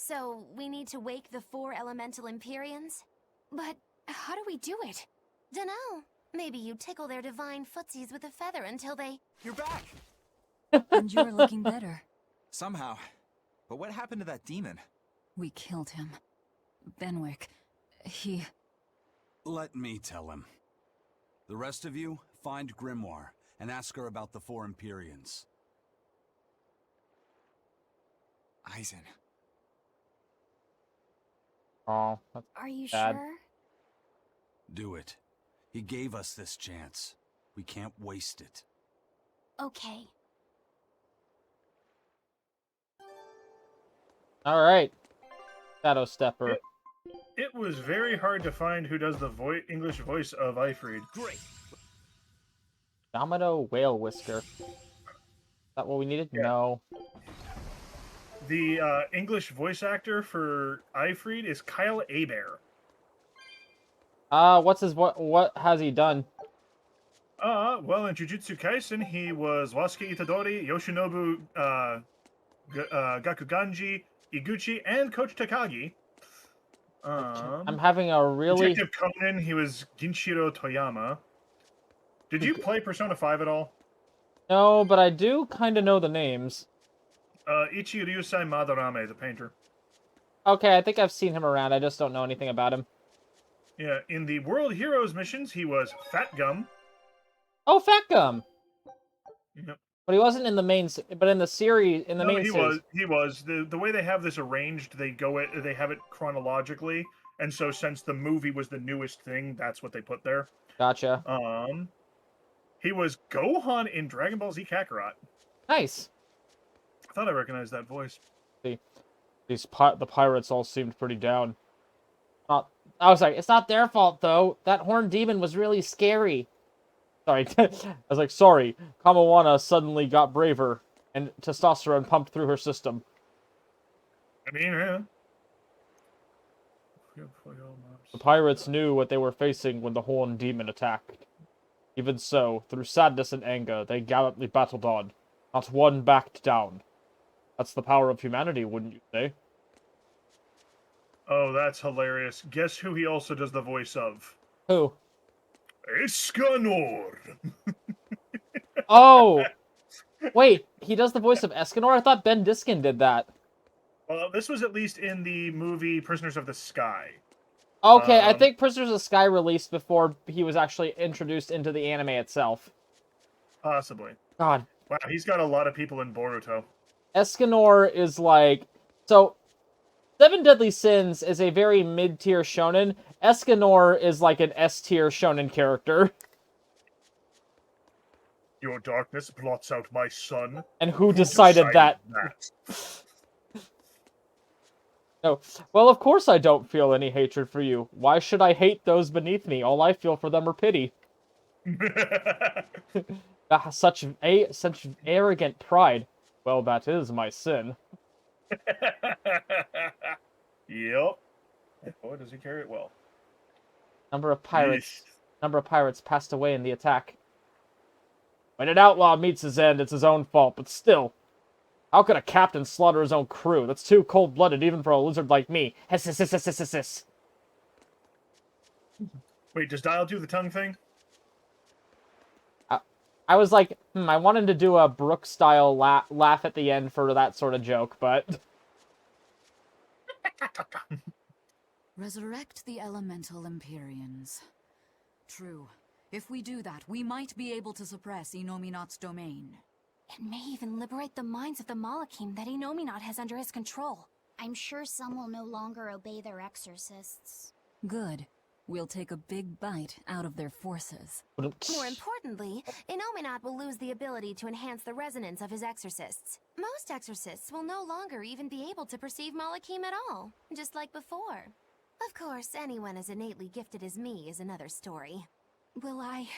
So, we need to wake the 4 elemental Empyreans? But how do we do it? Dunno. Maybe you tickle their divine footsies with a feather until they... You're back! And you're looking better. Somehow. But what happened to that demon? We killed him. Benwick. He... Let me tell him. The rest of you, find Grimoire and ask her about the 4 Empyreans. Aizen. Oh, that's Are you Bad. sure? Do it. He gave us this chance. We can't waste it. Okay. alright. Shadow Stepper. It was very hard to find who does the English voice of Ifrid. Great. Domino Whale Whisker. Is that what we needed? Yeah. No. The English voice actor for Ifrid is Kyle Hebert. What's his what has he done? Well, in Jujutsu Kaisen, he was Wasuke Itadori, Yoshinobu Gakuganji, Iguchi, and Coach Takagi. I'm having a really Detective Conan, he was Ginshiro Toyama. Did you play Persona 5 at all? No, but I do kind of know the names. Ichi Ryusai Madarame, the painter. Okay, I think I've seen him around. I just don't know anything about him. Yeah, in the World Heroes missions, he was Fat Gum. Oh, Fat Gum. Yep. But he wasn't in the main. But in the series, in the main he series, was. He was. The way they have this arranged, they have it chronologically, and so since the movie was the newest thing, that's what they put there. Gotcha. He was Gohan in Dragon Ball Z Kakarot. Nice. I thought I recognized that voice. The pirates all seemed pretty down. I was like, it's not their fault though. That horned demon was really scary. Sorry, I was like, sorry. Kamawana suddenly got braver, and testosterone pumped through her system. I mean, yeah. The pirates knew what they were facing when the horned demon attacked. Even so, through sadness and anger, they gallantly battled on. Not one backed down. That's the power of humanity, wouldn't you say? Oh, that's hilarious. Guess who he also does the voice of? Who? Escanor! Oh! Wait, he does the voice of Escanor? I thought Ben Diskin did that. Well, this was at least in the movie Prisoners of the Sky. Okay, I think Prisoners of the Sky released before he was actually introduced into the anime itself. Possibly. God. Wow, he's got a lot of people in Boruto. Escanor is like... So, Seven Deadly Sins is a very mid-tier shonen. Escanor is like an S-tier shonen character. Your darkness blots out my sun. And who decided that? No. Well, of course I don't feel any hatred for you. Why should I hate those beneath me? All I feel for them are pity. Such arrogant pride. Well, that is my sin. Yep. Boy, does he carry it well. Number of pirates passed away in the attack. When an outlaw meets his end, it's his own fault, but still. How could a captain slaughter his own crew? That's too cold-blooded even for a lizard like me. Hiss, hiss, hiss, hiss, hiss, hiss, hiss. Wait, does Dial do the tongue thing? I was like, I wanted to do a Brooke-style laugh at the end for that sort of joke, but... Resurrect the elemental Empyreans. True. If we do that, we might be able to suppress Inominat's domain. It may even liberate the minds of the Malakim that Inominat has under his control. I'm sure some will no longer obey their exorcists. Good. We'll take a big bite out of their forces. More importantly, Inominat will lose the ability to enhance the resonance of his exorcists. Most exorcists will no longer even be able to perceive Malakim at all, just like before. Of course, anyone as innately gifted as me is another story. Will I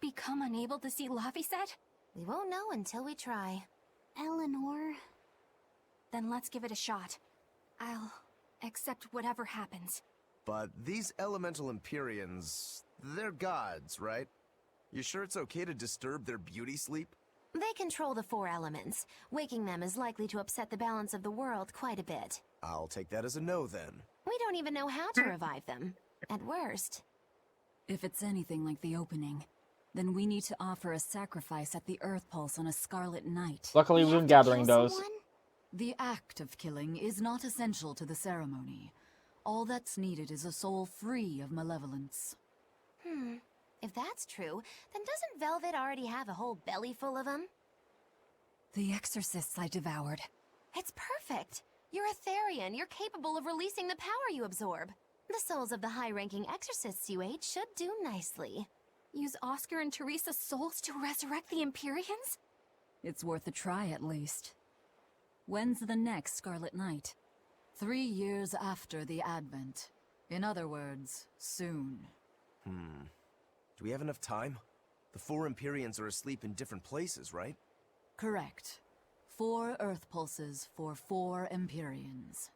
become unable to see Laphicet? We won't know until we try. Eleanor... Then let's give it a shot. I'll accept whatever happens. But these elemental Empyreans, they're gods, right? You sure it's okay to disturb their beauty sleep? They control the 4 elements. Waking them is likely to upset the balance of the world quite a bit. I'll take that as a no then. We don't even know how to revive them. At worst. If it's anything like the opening, then we need to offer a sacrifice at the Earth Pulse on a Scarlet Night. Luckily, We we've have been to gathering kill those. someone? The act of killing is not essential to the ceremony. All that's needed is a soul free of malevolence. If that's true, then doesn't Velvet already have a whole belly full of them? The exorcists I devoured. It's perfect. You're a Therian. You're capable of releasing the power you absorb. The souls of the high-ranking exorcists you ate should do nicely. Use Oscar and Teresa's souls to resurrect the Empyreans? It's worth a try at least. When's the next Scarlet Night? 3 years after the Advent. In other words, soon. Do we have enough time? The 4 Empyreans are asleep in different places, right? Correct. 4 Earth Pulses for 4 Empyreans.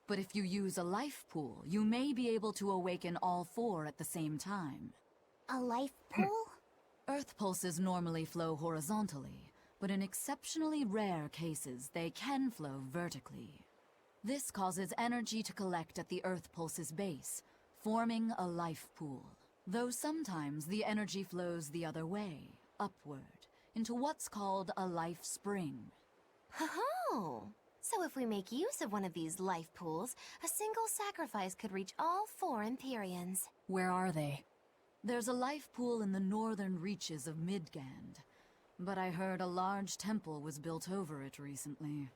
But if you use a life pool, you may be able to awaken all 4 at the same time. A life pool? Earth Pulses normally flow horizontally, but in exceptionally rare cases, they can flow vertically. This causes energy to collect at the Earth Pulse's base, forming a life pool. Though sometimes the energy flows the other way, upward, into what's called a life spring. Oh, so if we make use of one of these life pools, a single sacrifice could reach all 4 Empyreans. Where are they? There's a life pool in the northern reaches of Midgand, but I heard a large temple was built over it recently.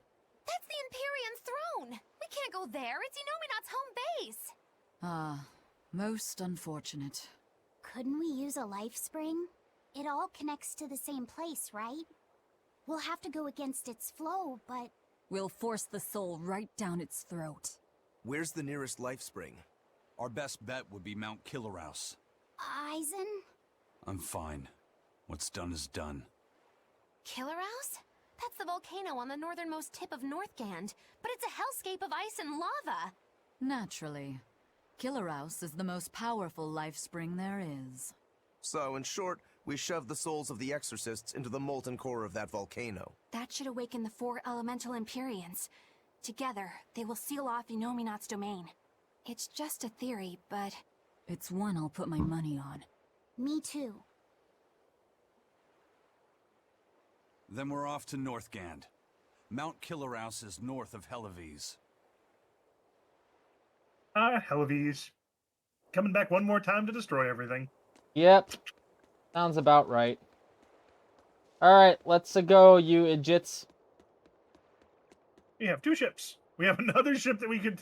That's the Empyrean's throne! We can't go there, it's Inominat's home base! Ah, most unfortunate. Couldn't we use a life spring? It all connects to the same place, right? We'll have to go against its flow, but... We'll force the soul right down its throat. Where's the nearest life spring? Our best bet would be Mount Killerhouse. Eisen? I'm fine. What's done is done. Killerhouse? That's the volcano on the northernmost tip of Northgand, but it's a hellscape of ice and lava! Naturally. Killerhouse is the most powerful life spring there is. So, in short, we shove the souls of the exorcists into the molten core of that volcano. That should awaken the 4 elemental Empyreans. Together, they will seal off Inominat's domain. It's just a theory, but... It's one I'll put my money on. Me too. Then we're off to Northgand. Mount Killerhouse is north of Helives. Helives. Coming back one more time to destroy everything. Yep. Sounds about right. Alright, let's go, you idiots. We have 2 ships. We have another ship that we could...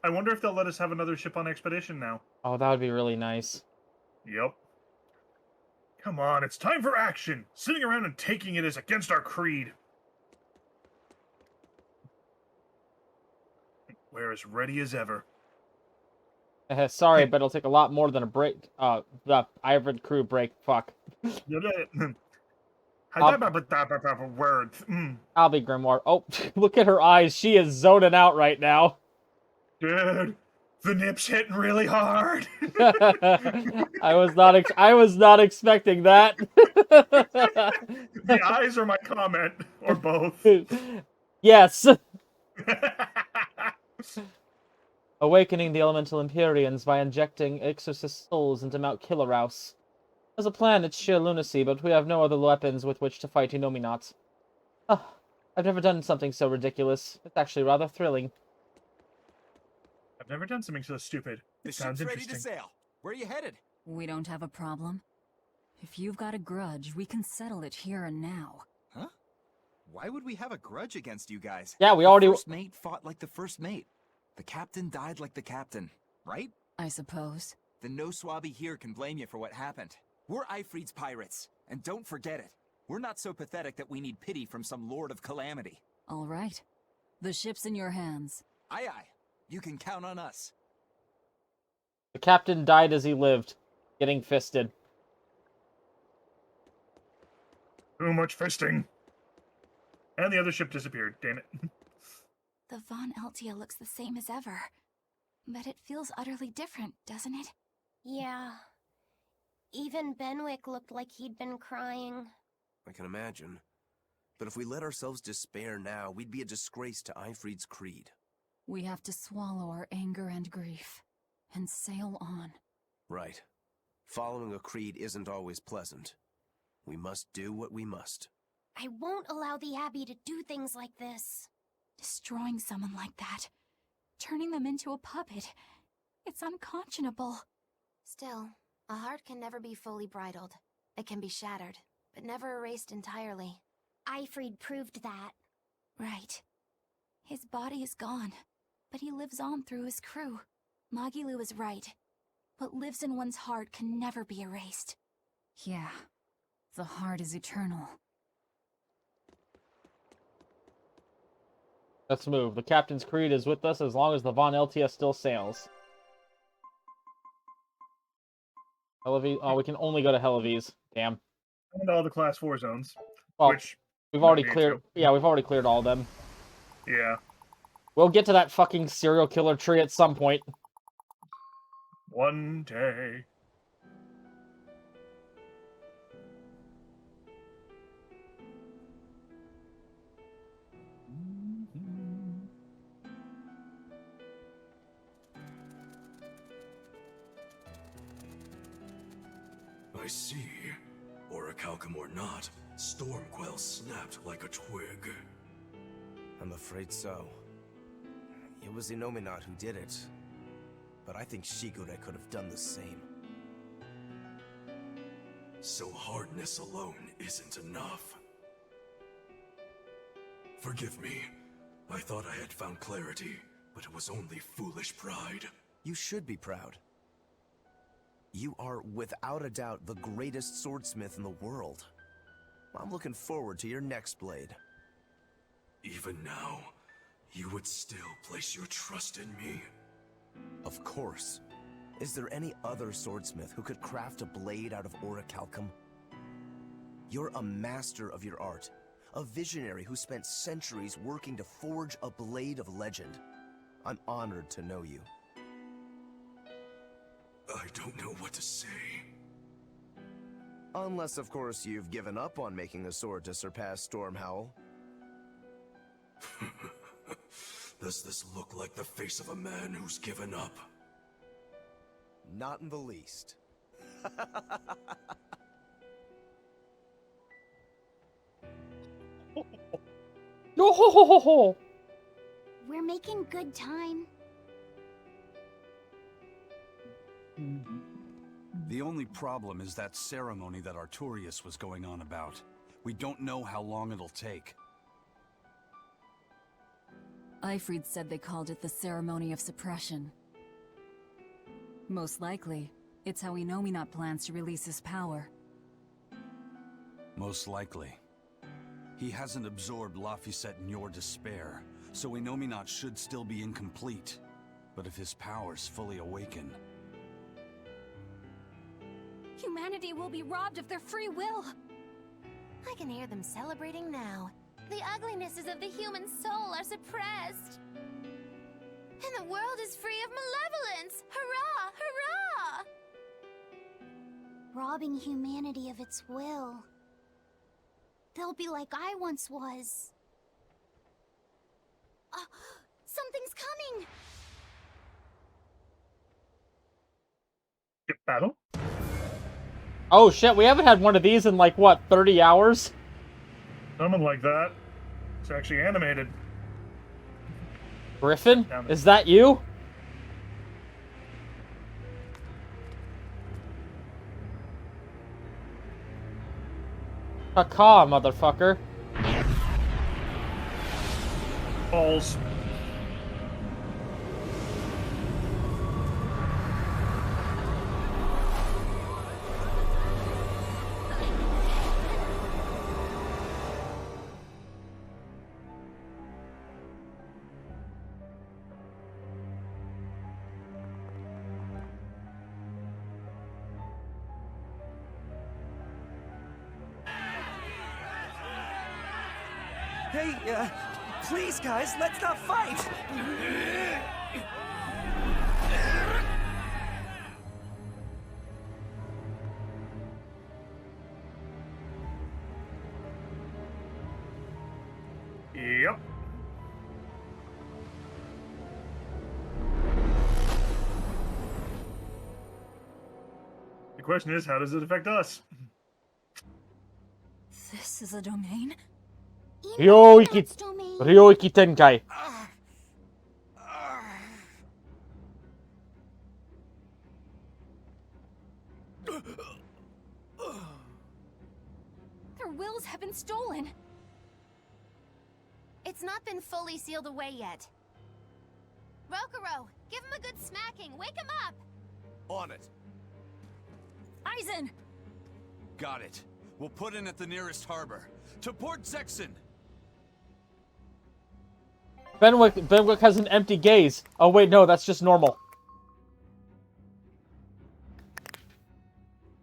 I wonder if they'll let us have another ship on expedition now. Oh, that would be really nice. Yep. Come on, it's time for action! Sitting around and taking it is against our creed. We're as ready as ever. Sorry, but it'll take a lot more than a break. The Iron crew break. Fuck. Word. I'll be Grimoire. Oh, look at her eyes. She is zoning out right now. Dude, the nip's hitting really hard. I was not expecting that. The eyes are my comment, or both. Yes. Awakening the elemental Empyreans by injecting exorcist souls into Mount Killerhouse. As a plan, it's sheer lunacy, but we have no other weapons with which to fight Inominat. I've never done something so ridiculous. It's actually rather thrilling. I've never done something so stupid. The It sounds ship's ready interesting. to sail. Where are you headed? We don't have a problem. If you've got a grudge, we can settle it here and now. Huh? Why would we have a grudge against you guys? Yeah, we The already... first mate fought like the first mate. The captain died like the captain, right? I suppose. Then no swabby here can blame you for what happened. We're Ifrit's pirates, and don't forget it. We're not so pathetic that we need pity from some lord of calamity. All right. The ship's in your hands. Aye aye. You can count on us. The captain died as he lived, getting fisted. Too much fisting. And the other ship disappeared, damn it. The Von Eltia looks the same as ever. But it feels utterly different, doesn't it? Yeah. Even Benwick looked like he'd been crying. I can imagine. But if we let ourselves despair now, we'd be a disgrace to Ifrid's creed. We have to swallow our anger and grief, and sail on. Right. Following a creed isn't always pleasant. We must do what we must. I won't allow the Abbey to do things like this. Destroying someone like that, turning them into a puppet, it's unconscionable. Still, a heart can never be fully bridled. It can be shattered, but never erased entirely. Ifrid proved that. Right. His body is gone, but he lives on through his crew. Magilu is right. What lives in one's heart can never be erased. Yeah, the heart is eternal. Let's move. The Captain's Creed is with us as long as the Von LTS still sails. Helives. Oh, we can only go to Helives. Damn. And all the Class 4 zones. Well, Which we've already need cleared. to. Yeah, we've already cleared all of them. Yeah. We'll get to that fucking serial killer tree at some point. One day. I see. Orichalcum or not, Stormquell snapped like a twig. I'm afraid so. It was Inominat who did it. But I think Shigure could have done the same. So hardness alone isn't enough. Forgive me. I thought I had found clarity, but it was only foolish pride. You should be proud. You are, without a doubt, the greatest swordsmith in the world. I'm looking forward to your next blade. Even now, you would still place your trust in me. Of course. Is there any other swordsmith who could craft a blade out of Orichalcum? You're a master of your art, a visionary who spent centuries working to forge a blade of legend. I'm honored to know you. I don't know what to say. Unless, of course, you've given up on making a sword to surpass Stormhowl. Does this look like the face of a man who's given up? Not in the least. No ho ho ho ho. We're making good time. The only problem is that ceremony that Artorius was going on about. We don't know how long it'll take. Ifrid said they called it the Ceremony of Suppression. Most likely, it's how Inominat plans to release his power. Most likely. He hasn't absorbed Laphicet in your despair, so Inominat should still be incomplete. But if his powers fully awaken... Humanity will be robbed of their free will. I can hear them celebrating now. The uglinesses of the human soul are suppressed. And the world is free of malevolence! Hurrah! Hurrah! Robbing humanity of its will. They'll be like I once was. Something's coming! Skip battle. Oh shit, we haven't had one of these in like, what, 30 hours? Something like that. It's actually animated. Griffin? Is that you? Caw, motherfucker. Balls. Hey, please guys, let's not fight! Yep. The question is, how does it affect us? This is a domain? Ryoiki Inominat's domain. Ryoiki Tenkai. Their wills have been stolen. It's not been fully sealed away yet. Rokuro, give him a good smacking. Wake him up! On it. Aizen! Got it. We'll put in at the nearest harbor. To Port Zexin! Benwick has an empty gaze. Oh wait, no, that's just normal.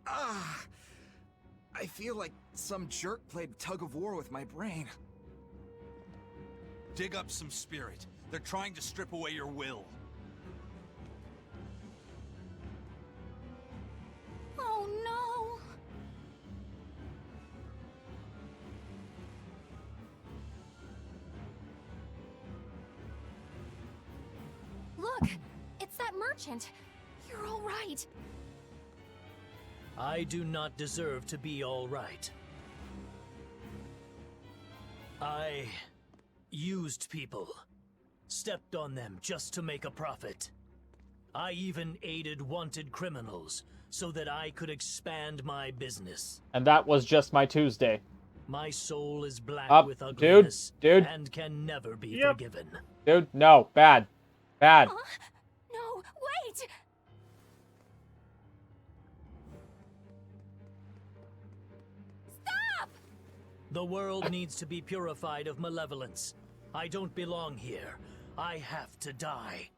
I feel like some jerk played tug of war with my brain. Dig up some spirit. They're trying to strip away your will. Oh no! Look! It's that merchant! You're all right! I do not deserve to be all right. I used people, stepped on them just to make a profit. I even aided wanted criminals so that I could expand my business. And that was just my Tuesday. My soul is black Up, with ugliness dude. and can never be Yep. forgiven. Dude, no, bad. Bad. No, wait! Stop! The world needs to be purified of malevolence. I don't belong here. I have to die.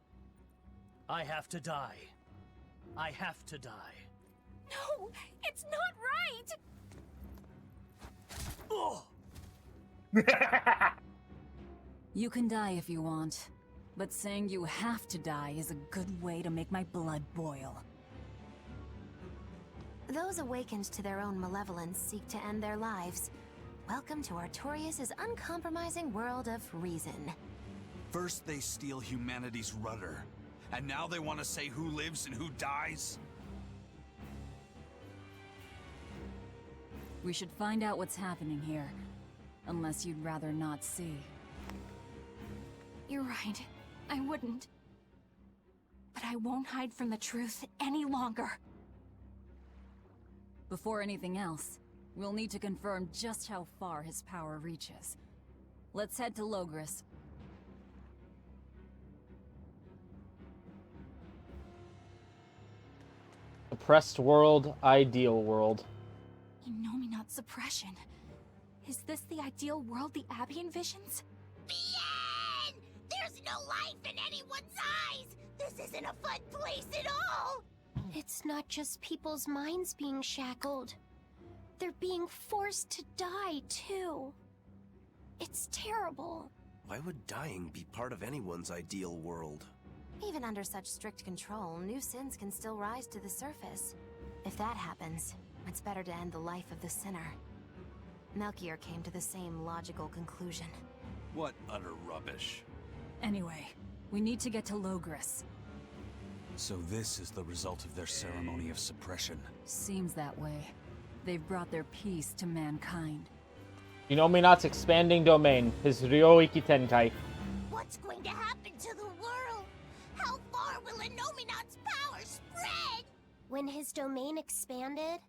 I have to die. I have to die. No, it's not right! Oh! You can die if you want, but saying you have to die is a good way to make my blood boil. Those awakened to their own malevolence seek to end their lives. Welcome to Artorias' uncompromising world of reason. First they steal humanity's rudder, and now they want to say who lives and who dies? We should find out what's happening here, unless you'd rather not see. You're right. I wouldn't. But I won't hide from the truth any longer. Before anything else, we'll need to confirm just how far his power reaches. Let's head to Logris. Oppressed world, ideal world. Inominat suppression. Is this the ideal world the Abbey envisions? Bien! There's no life in anyone's eyes! This isn't a fun place at all! It's not just people's minds being shackled. They're being forced to die, too. It's terrible. Why would dying be part of anyone's ideal world? Even under such strict control, new sins can still rise to the surface. If that happens, it's better to end the life of the sinner. Melchior came to the same logical conclusion. What utter rubbish. Anyway, we need to get to Logris. So this is the result of their ceremony of suppression. Seems that way. They've brought their peace to mankind. Inominat's expanding domain, his Ryoiki Tenkai. What's going to happen to the world? How far will Inominat's power spread? When his domain expanded,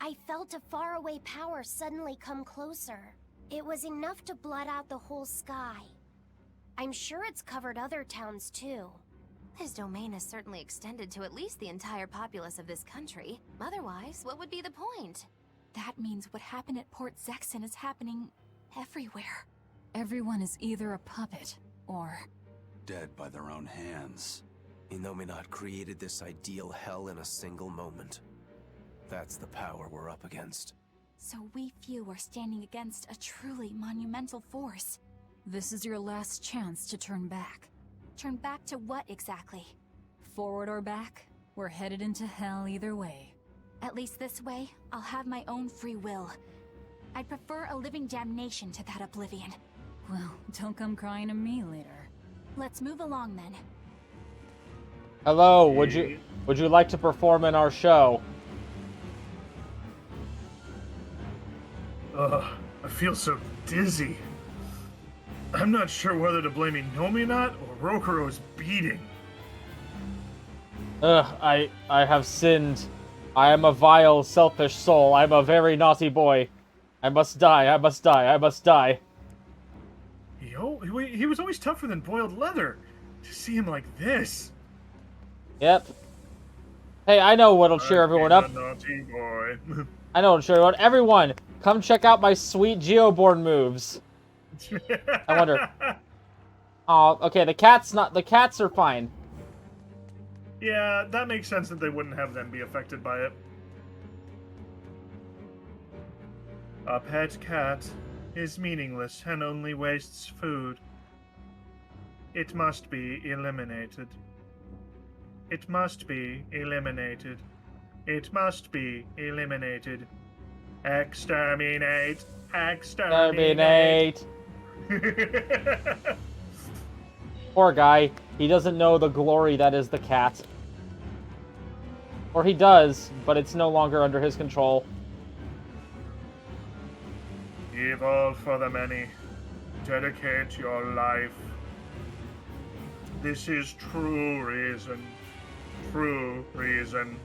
I felt a faraway power suddenly come closer. It was enough to blot out the whole sky. I'm sure it's covered other towns too. His domain has certainly extended to at least the entire populace of this country. Otherwise, what would be the point? That means what happened at Port Zexin is happening everywhere. Everyone is either a puppet, or... Dead by their own hands. Inominat created this ideal hell in a single moment. That's the power we're up against. So we few are standing against a truly monumental force. This is your last chance to turn back. Turn back to what exactly? Forward or back, we're headed into hell either way. At least this way, I'll have my own free will. I'd prefer a living damnation to that oblivion. Well, don't come crying to me later. Let's move along then. Hello, would you like to perform in our show? Ugh, I feel so dizzy. I'm not sure whether to blame Inominat or Rokuro's beating. Ugh, I have sinned. I am a vile, selfish soul. I'm a very naughty boy. I must die, I must die, I must die. He was always tougher than boiled leather. To see him like this. Yep. Hey, I know what'll cheer everyone up. Naughty boy. I know what'll cheer everyone. Everyone, come check out my sweet Geoborn moves. I wonder. Oh, okay, the cats are fine. Yeah, that makes sense that they wouldn't have them be affected by it. A pet cat is meaningless and only wastes food. It must be eliminated. It must be eliminated. It must be eliminated. Exterminate! Exterminate! Poor guy. He doesn't know the glory that is the cat. Or he does, but it's no longer under his control. Give all for the many. Dedicate your life. This is true reason. True reason.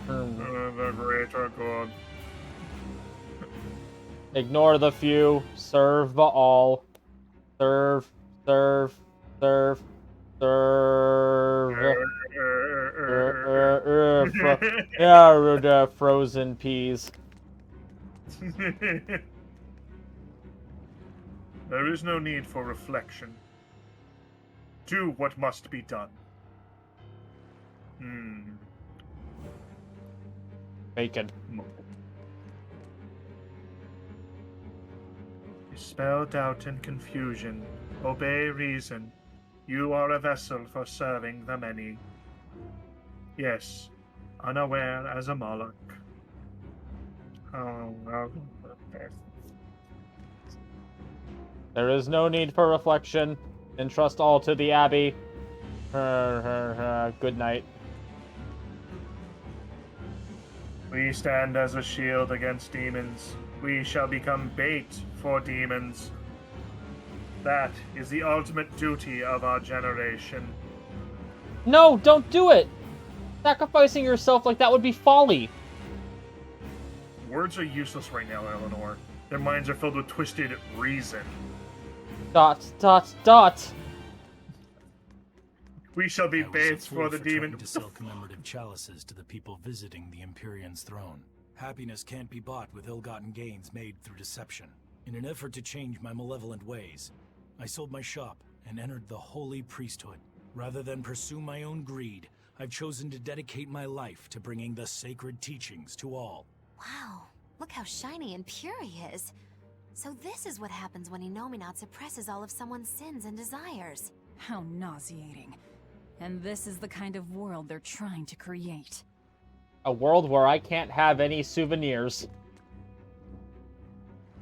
The greater good. Ignore the few. Serve the all. Serve. Serve. Serve. Serve. Frozen peas. There is no need for reflection. Do what must be done. Bacon. Dispel doubt and confusion. Obey reason. You are a vessel for serving the many. Yes, unaware as a Moloch. There is no need for reflection. Entrust all to the Abbey. Good night. We stand as a shield against demons. We shall become bait for demons. That is the ultimate duty of our generation. No, don't do it! Sacrificing yourself like that would be folly. Words are useless right now, Eleanor. Their minds are filled with twisted reason. ... We shall be baits for the demon. To sell commemorative chalices to the people visiting the Empyrean's throne. Happiness can't be bought with ill-gotten gains made through deception. In an effort to change my malevolent ways, I sold my shop and entered the holy priesthood. Rather than pursue my own greed, I've chosen to dedicate my life to bringing the sacred teachings to all. Wow, look how shiny and pure he is. So this is what happens when Inominat suppresses all of someone's sins and desires. How nauseating. And this is the kind of world they're trying to create. A world where I can't have any souvenirs.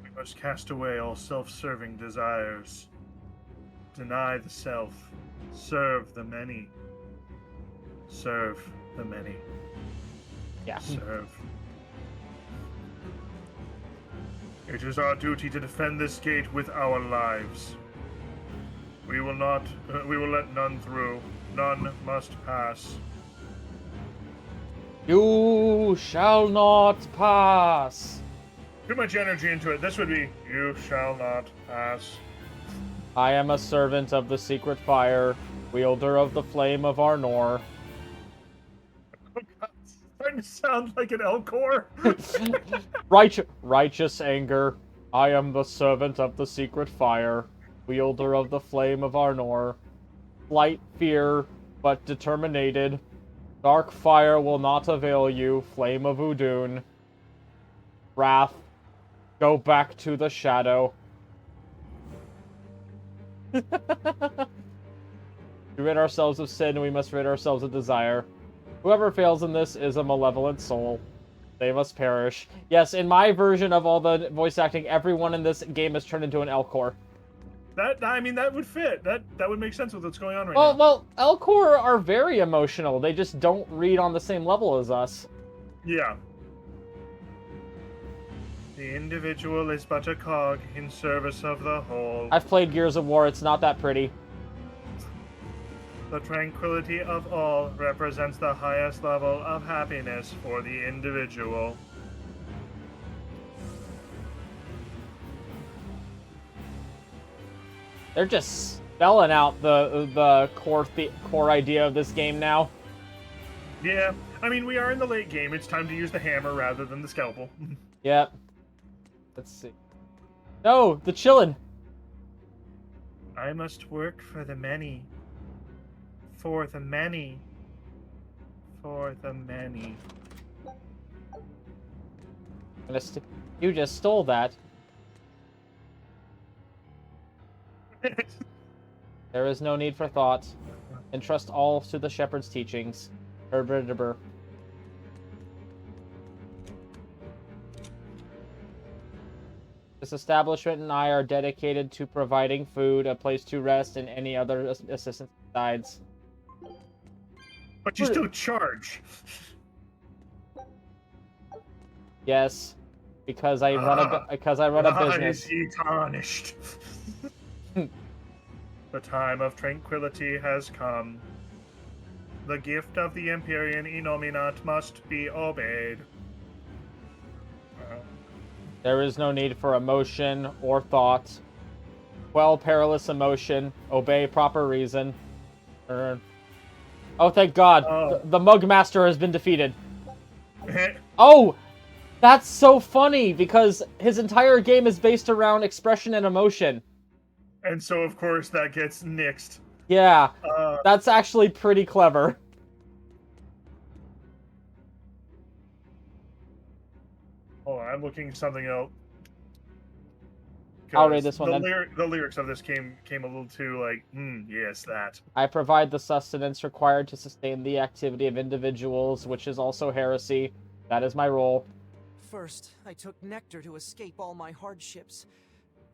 We must cast away all self-serving desires. Deny the self. Serve the many. Serve the many. Yeah. Serve. It is our duty to defend this gate with our lives. We will let none through. None must pass. You shall not pass. Too much energy into it. This would be, you shall not pass. I am a servant of the secret fire, wielder of the flame of Arnor. Oh God, it's starting to sound like an Elcor. Righteous anger. I am the servant of the secret fire, wielder of the flame of Arnor. Slight fear, but determinated. Dark fire will not avail you, flame of Udun. Wrath, go back to the shadow. To rid ourselves of sin, we must rid ourselves of desire. Whoever fails in this is a malevolent soul. They must perish. Yes, in my version of all the voice acting, everyone in this game is turned into an Elcor. That would fit. That would make sense with what's going on right Well, now. well, Elcor are very emotional. They just don't read on the same level as us. Yeah. The individual is but a cog in service of the whole. I've played Gears of War. It's not that pretty. The tranquility of all represents the highest level of happiness for the individual. They're just spelling out the core idea of this game now. Yeah, I mean, we are in the late game. It's time to use the hammer rather than the scalpel. Yep. Let's see. No, the chillin'. I must work for the many. For the many. For the many. You just stole that. There is no need for thought. Entrust all to the shepherd's teachings. This establishment and I are dedicated to providing food, a place to rest, and any other assistance besides. But you still charge. Yes, because I run a business. Is ye tarnished? The time of tranquility has come. The gift of the Empyrean Inominat must be obeyed. There is no need for emotion or thought. Quell perilous emotion. Obey proper reason. Oh, thank God. The Mug Master has been defeated. Oh! That's so funny, because his entire game is based around expression and emotion. And so, of course, that gets nixed. Yeah. That's actually pretty clever. Hold on, I'm looking something else. I'll read this one then. The lyrics of this came a little too like, yes, that. I provide the sustenance required to sustain the activity of individuals, which is also heresy. That is my role. First, I took nectar to escape all my hardships,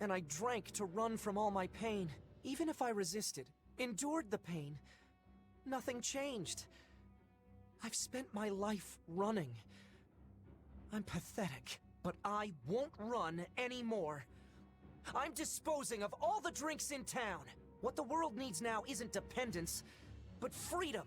and I drank to run from all my pain. Even if I resisted, endured the pain, nothing changed. I've spent my life running. I'm pathetic, but I won't run anymore. I'm disposing of all the drinks in town. What the world needs now isn't dependence, but freedom.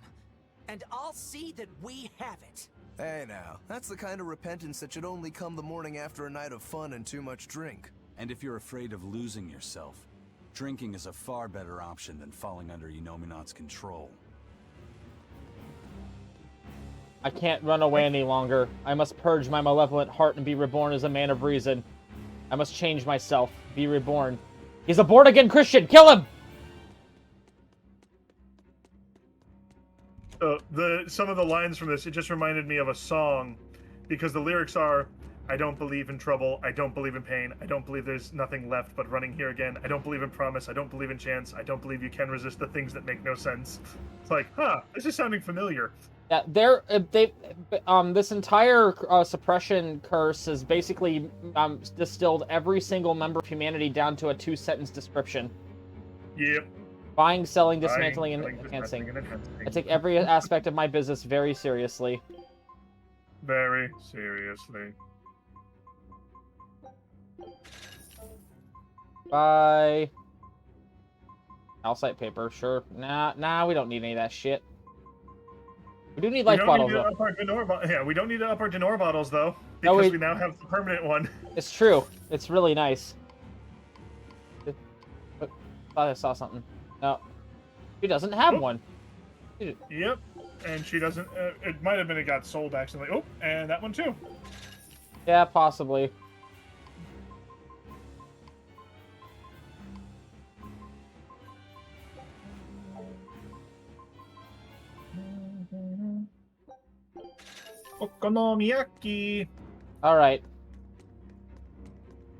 And I'll see that we have it. Hey now, that's the kind of repentance that should only come the morning after a night of fun and too much drink. And if you're afraid of losing yourself, drinking is a far better option than falling under Inominat's control. I can't run away any longer. I must purge my malevolent heart and be reborn as a man of reason. I must change myself, be reborn. He's a born-again Christian! Kill him! Some of the lines from this, it just reminded me of a song, because the lyrics are, I don't believe in trouble, I don't believe in pain, I don't believe there's nothing left but running here again, I don't believe in promise, I don't believe in chance, I don't believe you can resist the things that make no sense. It's like, this is sounding familiar. Yeah, this entire suppression curse has basically distilled every single member of humanity down to a 2-sentence description. Yep. Buying, selling, dismantling, and enhancing. I take every aspect of my business very seriously. Very seriously. Bye. Calcite paper, sure. Nah, we don't need any of that shit. We do need life bottles, though. Yeah, we don't need to up our Denor bottles, though, because we now have the permanent one. It's true. It's really nice. I thought I saw something. No. She doesn't have one. Yep. And she doesn't... it might have been it got sold, accidentally. Oh, and that one, too. Yeah, possibly. Okonomiyaki. All right.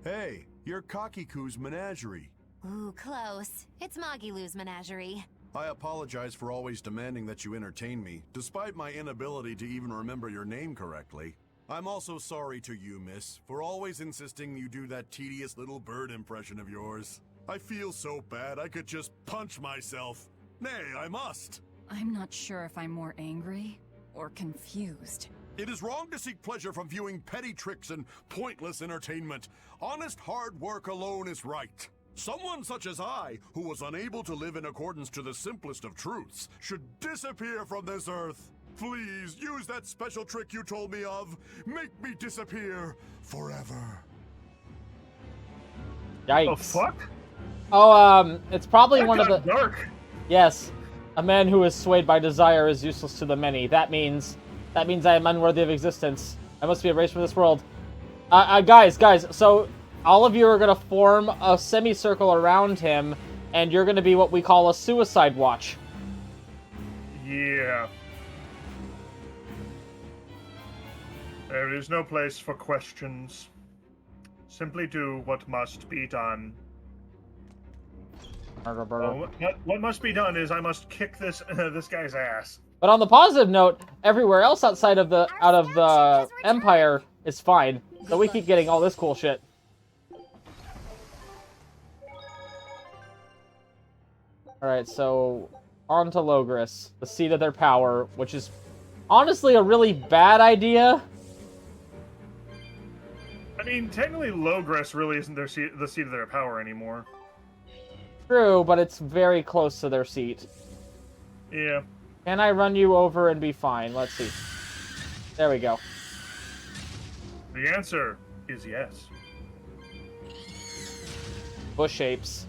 Hey, you're Kakiku's menagerie. Ooh, close. It's Magilu's menagerie. I apologize for always demanding that you entertain me, despite my inability to even remember your name correctly. I'm also sorry to you, miss, for always insisting you do that tedious little bird impression of yours. I feel so bad I could just punch myself. Nay, I must. I'm not sure if I'm more angry or confused. It is wrong to seek pleasure from viewing petty tricks and pointless entertainment. Honest hard work alone is right. Someone such as I, who was unable to live in accordance to the simplest of truths, should disappear from this earth. Please, use that special trick you told me of. Make me disappear forever. Yikes. Oh, fuck? Oh, it's probably That one of the... got dark. Yes. A man who is swayed by desire is useless to the many. That means I am unworthy of existence. I must be erased from this world. Guys, so all of you are going to form a semicircle around him, and you're going to be what we call a suicide watch. Yeah. There is no place for questions. Simply do what must be done. Burger. What must be done is I must kick this this guy's ass. But on the positive note, everywhere else outside of the Empire is fine. So we keep getting all this cool shit. Alright, so on to Logris, the seat of their power, which is honestly a really bad idea. I mean, technically Logris really isn't the seat of their power anymore. True, but it's very close to their seat. Yeah. Can I run you over and be fine? Let's see. There we go. The answer is yes. Bush apes.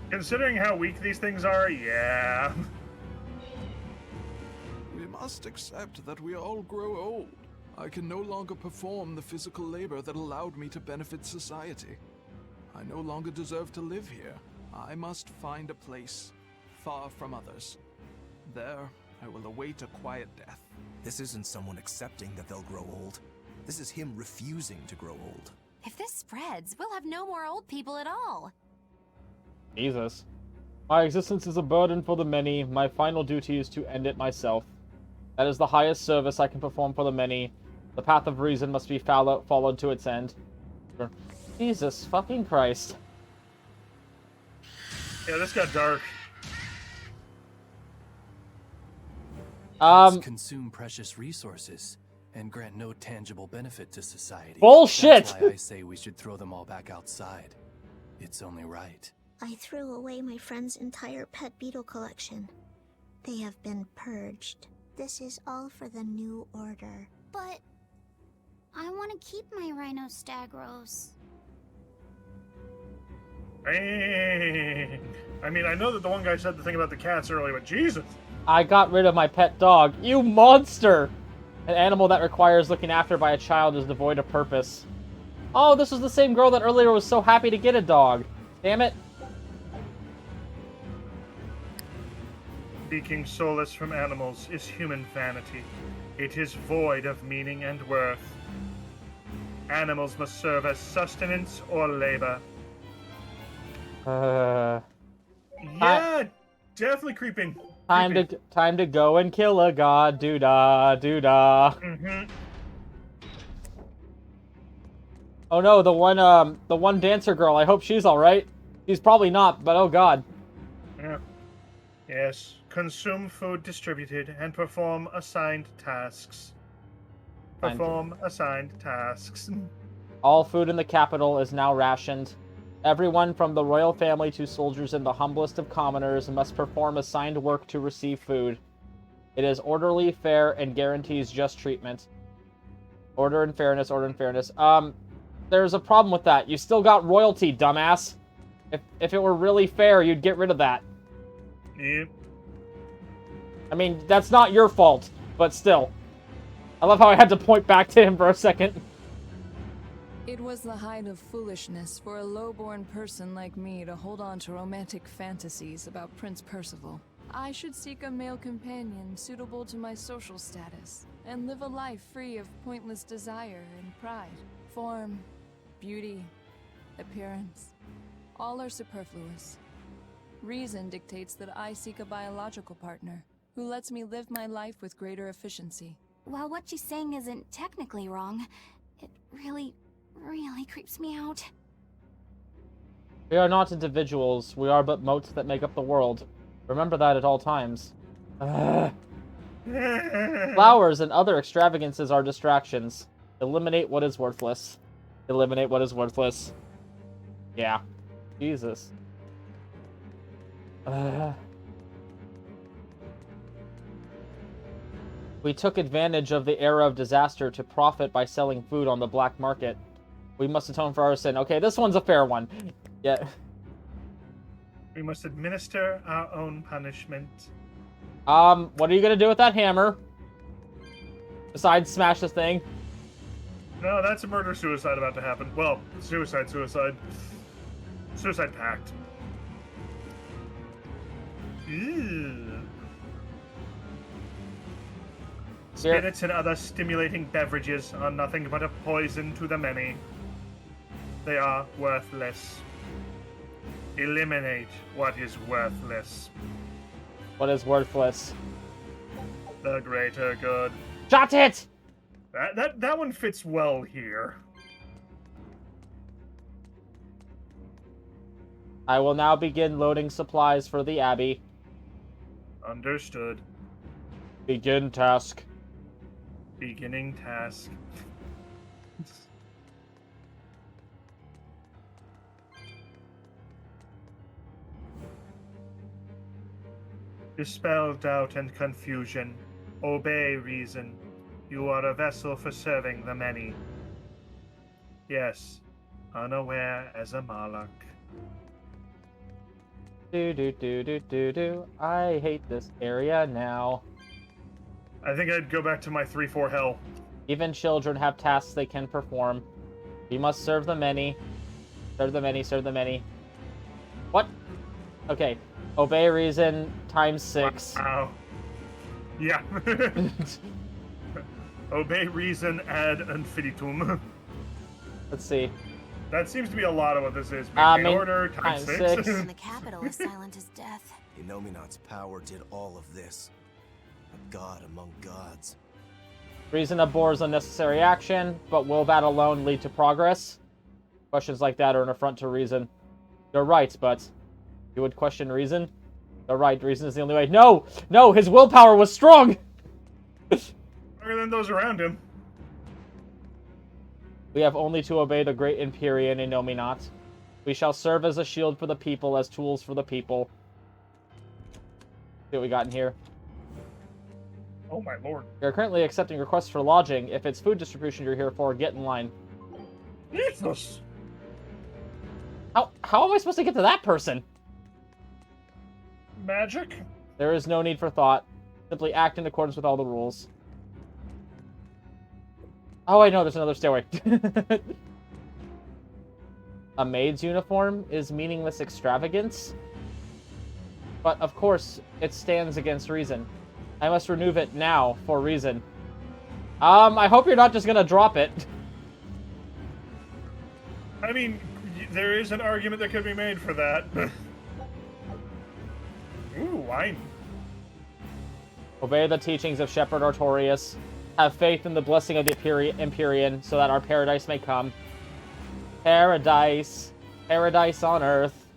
Considering how weak these things are, yeah. We must accept that we all grow old. I can no longer perform the physical labor that allowed me to benefit society. I no longer deserve to live here. I must find a place far from others. There, I will await a quiet death. This isn't someone accepting that they'll grow old. This is him refusing to grow old. If this spreads, we'll have no more old people at all. Jesus. My existence is a burden for the many. My final duty is to end it myself. That is the highest service I can perform for the many. The path of reason must be followed to its end. Jesus fucking Christ. Yeah, this got dark. Consume precious resources and grant no tangible benefit to society. Bullshit! That's why I say we should throw them all back outside. It's only right. I threw away my friend's entire pet beetle collection. They have been purged. This is all for the new order. But I want to keep my rhinostagros. Dang. I mean, I know that the one guy said the thing about the cats earlier, but Jesus. I got rid of my pet dog. You monster! An animal that requires looking after by a child is devoid of purpose. Oh, this was the same girl that earlier was so happy to get a dog. Damn it. Seeking solace from animals is human vanity. It is void of meaning and worth. Animals must serve as sustenance or labor. Yeah, definitely creeping. Time to go and kill a god. Doo-da, doo-da. Mm-hmm. Oh no, the one dancer girl. I hope she's alright. She's probably not, but oh god. Yeah. Yes. Consume food distributed and perform assigned tasks. Perform assigned tasks. All food in the capital is now rationed. Everyone from the royal family to soldiers and the humblest of commoners must perform assigned work to receive food. It is orderly, fair, and guarantees just treatment. Order and fairness, order and fairness. There's a problem with that. You still got royalty, dumbass. If it were really fair, you'd get rid of that. Yep. I mean, that's not your fault, but still. I love how I had to point back to him for a second. It was the height of foolishness for a low-born person like me to hold on to romantic fantasies about Prince Percival. I should seek a male companion suitable to my social status, and live a life free of pointless desire and pride. Form, beauty, appearance, all are superfluous. Reason dictates that I seek a biological partner, who lets me live my life with greater efficiency. While what she's saying isn't technically wrong, it really creeps me out. We are not individuals. We are but motes that make up the world. Remember that at all times. Flowers and other extravagances are distractions. Eliminate what is worthless. Eliminate what is worthless. Yeah. Jesus. We took advantage of the era of disaster to profit by selling food on the black market. We must atone for our sin. Okay, this one's a fair one. Yeah. We must administer our own punishment. What are you gonna do with that hammer? Besides smash this thing? No, that's a murder-suicide about to happen. Well, suicide. Suicide pact. Ew. Spirits and other stimulating beverages are nothing but a poison to the many. They are worthless. Eliminate what is worthless. What is worthless? The greater good. Shot it! That one fits well here. I will now begin loading supplies for the Abbey. Understood. Begin task. Beginning task. Dispel doubt and confusion. Obey reason. You are a vessel for serving the many. Yes, unaware as a Malak. Do. I hate this area now. I think I'd go back to my 3-4 hell. Even children have tasks they can perform. We must serve the many. Serve the many, serve the many. What? Okay. Obey reason times 6. Wow. Yeah. Obey reason ad infinitum. Let's see. That seems to be a lot of what this is. Maintain order times 6. And the capital is silent as death. Inominat's power did all of this. A god among gods. Reason abhors unnecessary action, but will that alone lead to progress? Questions like that are an affront to reason. You're right, but you would question reason? You're right, reason is the only way. No! No, his willpower was strong! Stronger than those around him. We have only to obey the great Empyrean Inominat. We shall serve as a shield for the people, as tools for the people. See what we got in here. Oh my lord. We are currently accepting requests for lodging. If it's food distribution you're here for, get in line. Jesus. How am I supposed to get to that person? Magic? There is no need for thought. Simply act in accordance with all the rules. Oh, I know, there's another stairway. A maid's uniform is meaningless extravagance. But, of course, it stands against reason. I must remove it now, for reason. I hope you're not just gonna drop it. I mean, there is an argument that could be made for that. Ooh, wine. Obey the teachings of Shepherd Artorius. Have faith in the blessing of the Empyrean, so that our paradise may come. Paradise. Paradise on earth.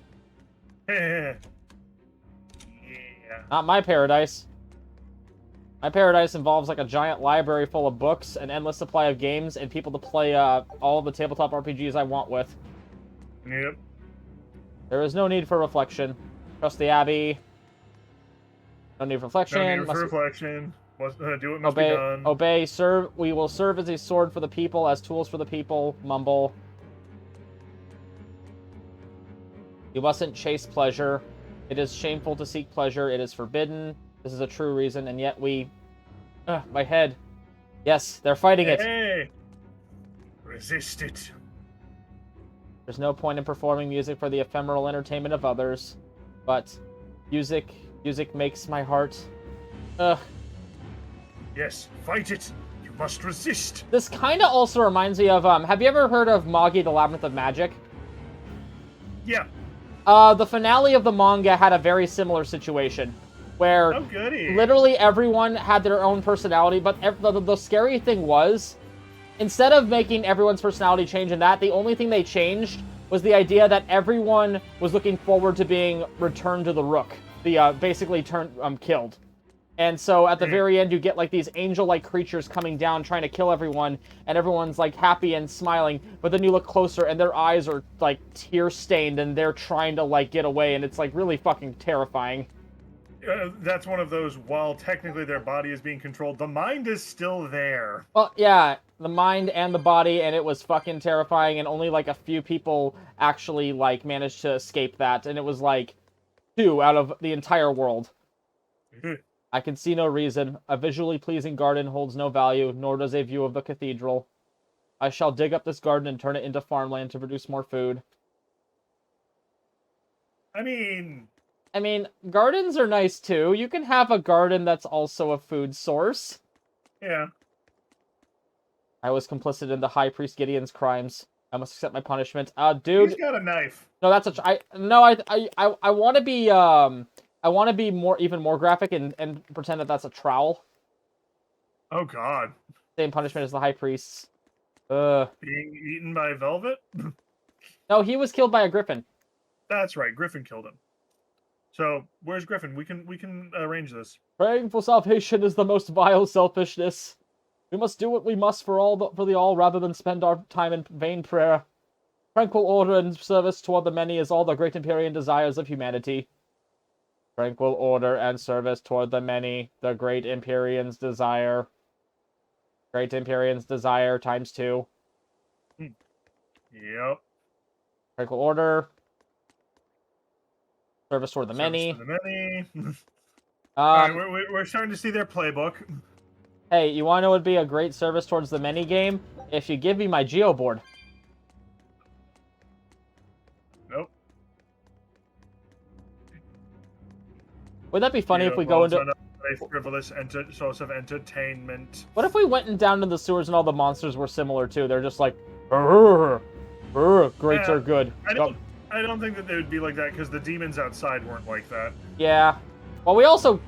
Yeah. Not my paradise. My paradise involves like a giant library full of books, an endless supply of games, and people to play all the tabletop RPGs I want with. Yep. There is no need for reflection. Trust the Abbey. No need for reflection. No need for reflection. Do what must be done. Obey, serve. We will serve as a sword for the people, as tools for the people. Mumble. You mustn't chase pleasure. It is shameful to seek pleasure. It is forbidden. This is a true reason, and yet we... my head. Yes, they're fighting it. Hey! Resist it. There's no point in performing music for the ephemeral entertainment of others. But music makes my heart... Yes, fight it. You must resist. This kind of also reminds me of, have you ever heard of Magi, the Labyrinth of Magic? Yeah. The finale of the manga had a very similar situation. Where literally everyone had their own personality, but the scary thing was, instead of making everyone's personality change in that, the only thing they changed was the idea that everyone was looking forward to being returned to the Rook. Basically killed. And so at the very end, you get like these angel-like creatures coming down, trying to kill everyone, and everyone's like happy and smiling. But then you look closer, and their eyes are like tear-stained, and they're trying to like get away, and it's like really fucking terrifying. That's one of those, while technically their body is being controlled, the mind is still there. Well, yeah, the mind and the body, and it was fucking terrifying, and only like a few people actually like managed to escape that, and it was like 2 out of the entire world. I can see no reason. A visually pleasing garden holds no value, nor does a view of the cathedral. I shall dig up this garden and turn it into farmland to produce more food. I mean, gardens are nice too. You can have a garden that's also a food source. Yeah. I was complicit in the High Priest Gideon's crimes. I must accept my punishment. Dude. He's got a knife. No, that's I want to be I want to be even more graphic and pretend that that's a trowel. Oh God. Same punishment as the High Priests. Being eaten by velvet? No, he was killed by a griffin. That's right. Griffin killed him. So where's Griffin? We can arrange this. Praying for salvation is the most vile selfishness. We must do what we must for the all, rather than spend our time in vain prayer. Tranquil order and service toward the many is all the great Empyrean desires of humanity. Tranquil order and service toward the many, the great Empyrean's desire. Great Empyrean's desire times 2. Yep. Tranquil order. Service toward the many. Service toward the many. Alright, we're starting to see their playbook. Hey, you want to know what would be a great service towards the many game? If you give me my geoboard. Nope. Would that be funny if we go into... A frivolous source of entertainment. What if we went down to the sewers and all the monsters were similar too? They're just like, greats are good. I don't think that they would be like that because the demons outside weren't like that. Yeah. Well, we also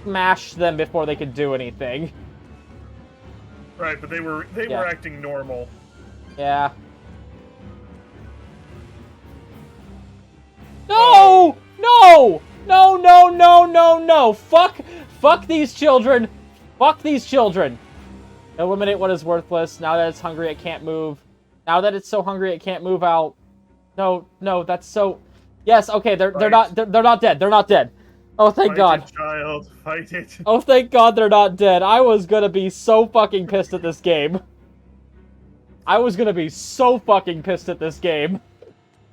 smashed them before they could do anything. Right, but they were acting normal. Yeah. No! No! No, no, no, no, no! Fuck these children! Fuck these children! Eliminate what is worthless. Now that it's hungry, it can't move. Now that it's so hungry, it can't move out. No, that's so... Yes, okay, they're not dead. They're not dead. Oh, thank God. Fight it, child. Fight it. Oh, thank God they're not dead. I was gonna be so fucking pissed at this game.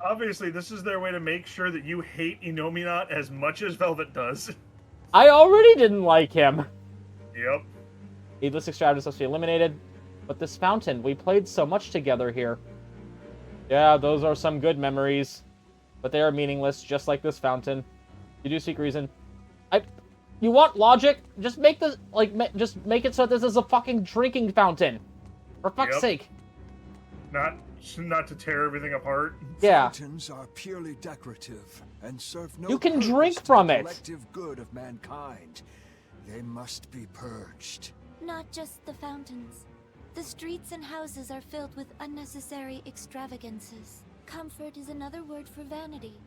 Obviously, this is their way to make sure that you hate Inominat as much as Velvet does. I already didn't like him. Yep. Needless extravagance must be eliminated. But this fountain, we played so much together here. Yeah, those are some good memories. But they are meaningless, just like this fountain. You do seek reason. You want logic? Just make this, just make it so that this is a fucking drinking fountain. For fuck's sake. Not to tear everything apart. Yeah. Fountains are purely decorative and serve no You can purpose drink to from the it. collective good of mankind. They must be purged. Not just the fountains. The streets and houses are filled with unnecessary extravagances. Comfort is another word for vanity.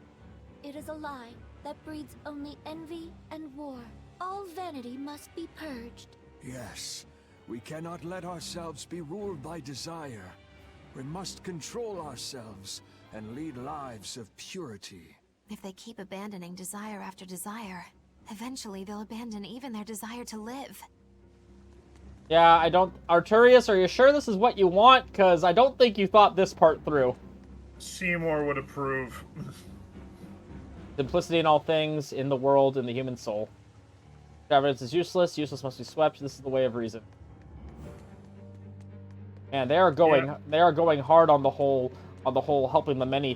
It is a lie that breeds only envy and war. All vanity must be purged. Yes, we cannot let ourselves be ruled by desire. We must control ourselves and lead lives of purity. If they keep abandoning desire after desire, eventually they'll abandon even their desire to live. Yeah, I don't... Arturius, are you sure this is what you want? Because I don't think you thought this part through. Seymour would approve. Simplicity in all things, in the world, in the human soul. Extravagance is useless. Useless must be swept. This is the way of reason. And they are going hard on the whole helping the many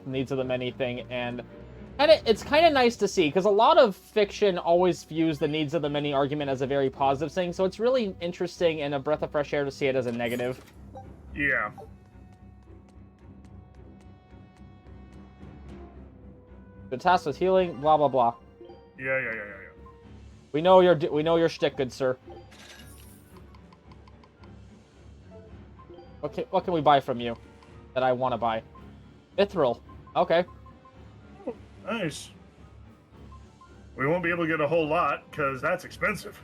needs of the many thing, and it's kind of nice to see, because a lot of fiction always views the needs of the many argument as a very positive thing, so it's really interesting and a breath of fresh air to see it as a negative. Yeah. The task with healing, blah blah blah. Yeah. We know your shtick, good sir. What can we buy from you that I want to buy? Mithril. Okay. Nice. We won't be able to get a whole lot, because that's expensive.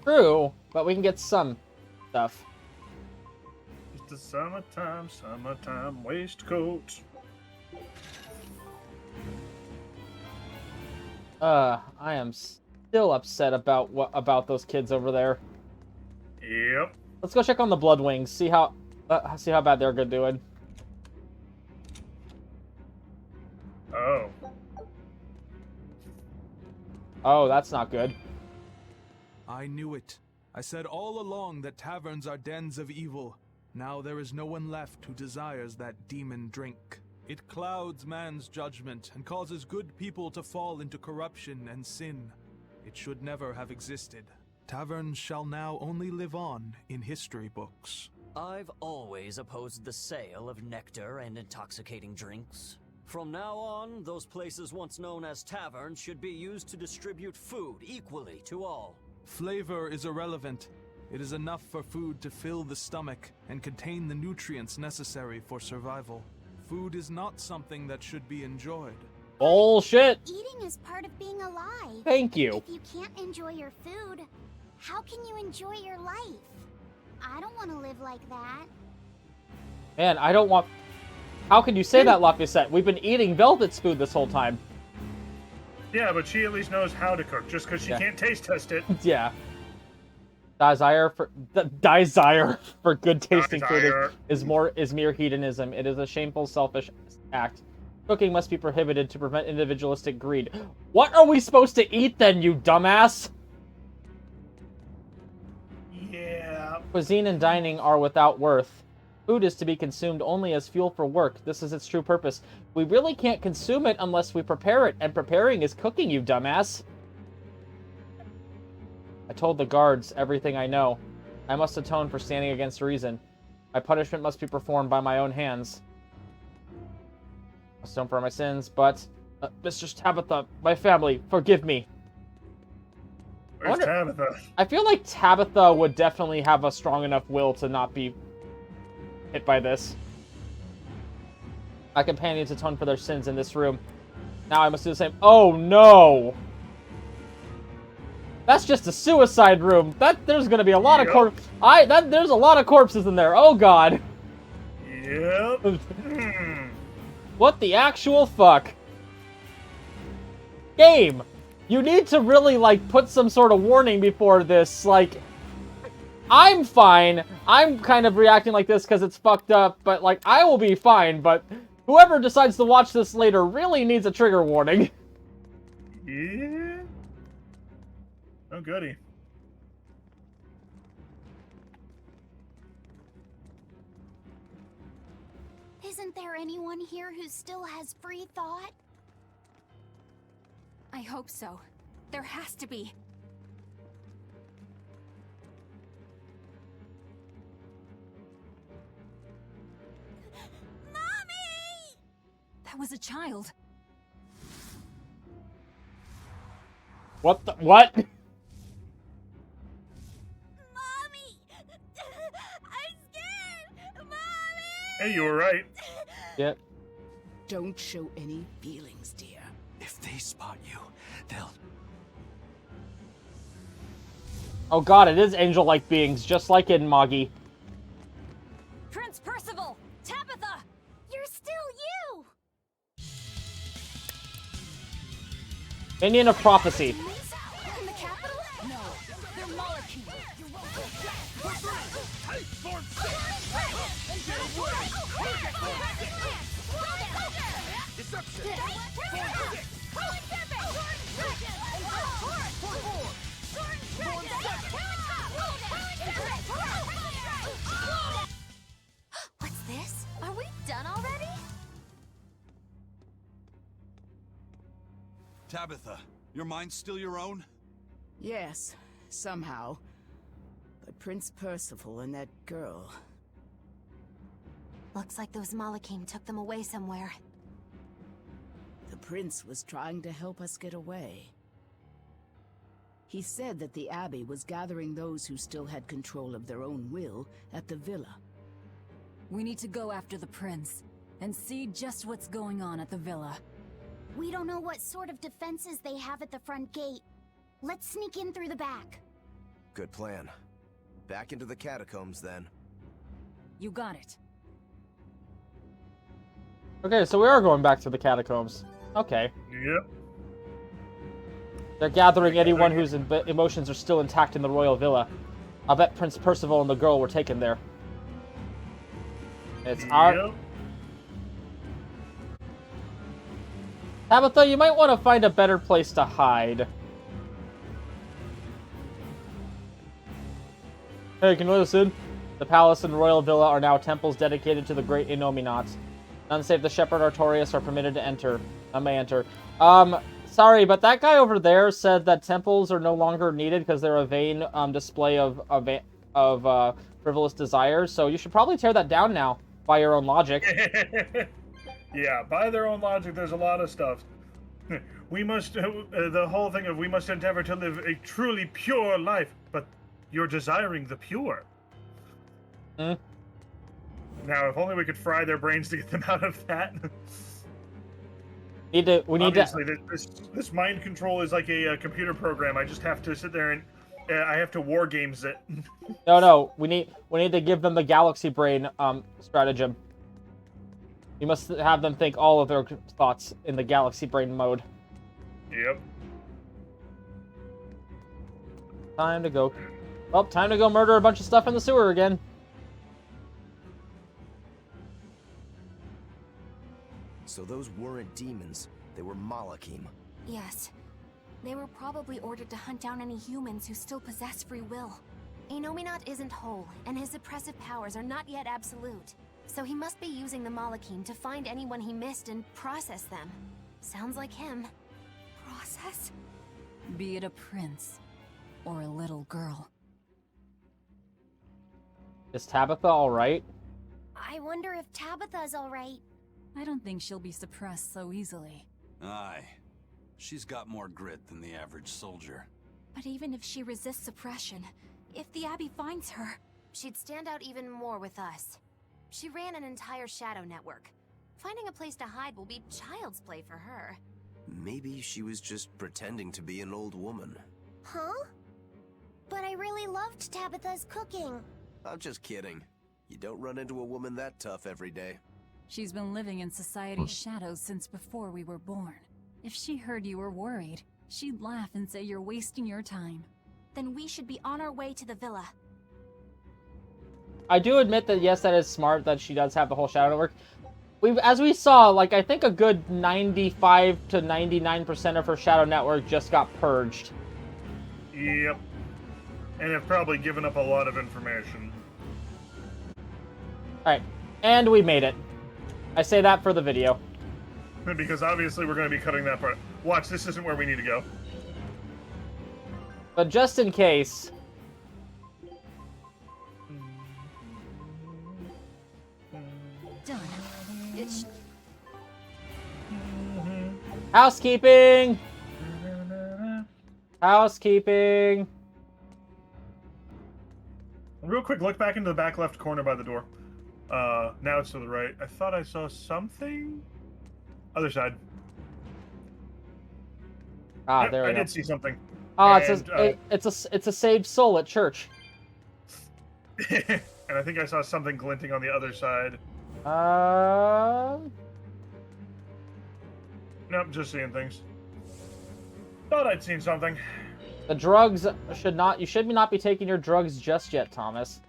True, but we can get some stuff. It's the summertime waistcoat. I am still upset about those kids over there. Yep. Let's go check on the Bloodwings. See how bad they're good doing. Oh. Oh, that's not good. I knew it. I said all along that taverns are dens of evil. Now there is no one left who desires that demon drink. It clouds man's judgment and causes good people to fall into corruption and sin. It should never have existed. Taverns shall now only live on in history books. I've always opposed the sale of nectar and intoxicating drinks. From now on, those places once known as taverns should be used to distribute food equally to all. Flavor is irrelevant. It is enough for food to fill the stomach and contain the nutrients necessary for survival. Food is not something that should be enjoyed. Bullshit! Eating is part of being alive. Thank you. If you can't enjoy your food, how can you enjoy your life? I don't want to live like that. Man, I don't want... How can you say that, Lafayette? We've been eating Velvet's food this whole time. Yeah, but she at least knows how to cook, just because she can't taste test it. Yeah. Desire for good tasting food is mere hedonism. It is a shameful, selfish act. Cooking must be prohibited to prevent individualistic greed. What are we supposed to eat then, you dumbass? Yeah. Cuisine and dining are without worth. Food is to be consumed only as fuel for work. This is its true purpose. We really can't consume it unless we prepare it, and preparing is cooking, you dumbass. I told the guards everything I know. I must atone for standing against reason. My punishment must be performed by my own hands. I must atone for my sins, but... Mistress Tabitha, my family, forgive me. Where's Tabitha? I feel like Tabitha would definitely have a strong enough will to not be hit by this. My companions atone for their sins in this room. Now I must do the same. Oh no! That's just a suicide room. There's gonna be a lot of there's a lot of corpses in there. Oh god. Yep. What the actual fuck? Game! You need to really, like, put some sort of warning before this, like... I'm fine. I'm kind of reacting like this because it's fucked up, but, like, I will be fine, but whoever decides to watch this later really needs a trigger warning. Yeah? Oh, goody. Isn't there anyone here who still has free thought? I hope so. There has to be. Mommy! That was a child. What the... What? Mommy! I'm scared! Mommy! Hey, you were right. Yep. Don't show any feelings, dear. If they spot you, they'll... Oh god, it is angel-like beings, just like in Moggy. Prince Percival! Tabitha! You're still you! Minion of Prophecy. In the capital? No, they're Maliki. What's this? Are we done already? Tabitha, your mind's still your own? Yes, somehow. But Prince Percival and that girl... Looks like those Malakim took them away somewhere. The prince was trying to help us get away. He said that the Abbey was gathering those who still had control of their own will at the villa. We need to go after the prince. and see just what's going on at the villa. We don't know what sort of defenses they have at the front gate. Let's sneak in through the back. Good plan. Back into the catacombs, then. You got it. Okay, so we are going back to the catacombs. Okay. Yep. They're gathering anyone whose emotions are still intact in the royal villa. I'll bet Prince Percival and the girl were taken there. It's our... Tabitha, you might want to find a better place to hide. Hey, can you listen? The palace and royal villa are now temples dedicated to the great Innominat. None save the shepherd Artorias are permitted to enter. None may enter. Sorry, but that guy over there said that temples are no longer needed because they're a vain display of frivolous desires. So you should probably tear that down now, by your own logic. Yeah, by their own logic, there's a lot of stuff. We must, the whole thing of we must endeavor to live a truly pure life, but you're desiring the pure. Hmm? Now, if only we could fry their brains to get them out of that. Obviously, this mind control is like a computer program. I just have to sit there and I have to war games it. No, we need to give them the galaxy brain stratagem. We must have them think all of their thoughts in the galaxy brain mode. Yep. Time to go. Well, time to go murder a bunch of stuff in the sewer again. So those weren't demons. They were Malakim. Yes. They were probably ordered to hunt down any humans who still possess free will. Innominat isn't whole, and his oppressive powers are not yet absolute. So he must be using the Malakim to find anyone he missed and process them. Sounds like him. Process? Be it a prince or a little girl. Is Tabitha alright? I wonder if Tabitha's alright. I don't think she'll be suppressed so easily. Aye. She's got more grit than the average soldier. But even if she resists suppression, if the Abbey finds her, she'd stand out even more with us. She ran an entire shadow network. Finding a place to hide will be child's play for her. Maybe she was just pretending to be an old woman. Huh? But I really loved Tabitha's cooking. I'm just kidding. You don't run into a woman that tough every day. She's been living in society's shadows since before we were born. If she heard you were worried, she'd laugh and say you're wasting your time. Then we should be on our way to the villa. I do admit that, yes, that is smart that she does have the whole shadow network. As we saw, like, I think a good 95 to 99% of her shadow network just got purged. Yep. And have probably given up a lot of information. Alright, and we made it. I say that for the video. Because obviously we're going to be cutting that part. Watch, this isn't where we need to go. But just in case... Done. It's... Housekeeping! Housekeeping! Real quick, look back into the back left corner by the door. Now it's to the right. I thought I saw something. Other side. Ah, there we go. I did see something. Oh, And, it's a saved soul at church. and I think I saw something glinting on the other side. Nope, just seeing things. Thought I'd seen something. The drugs you should not be taking your drugs just yet, Thomas.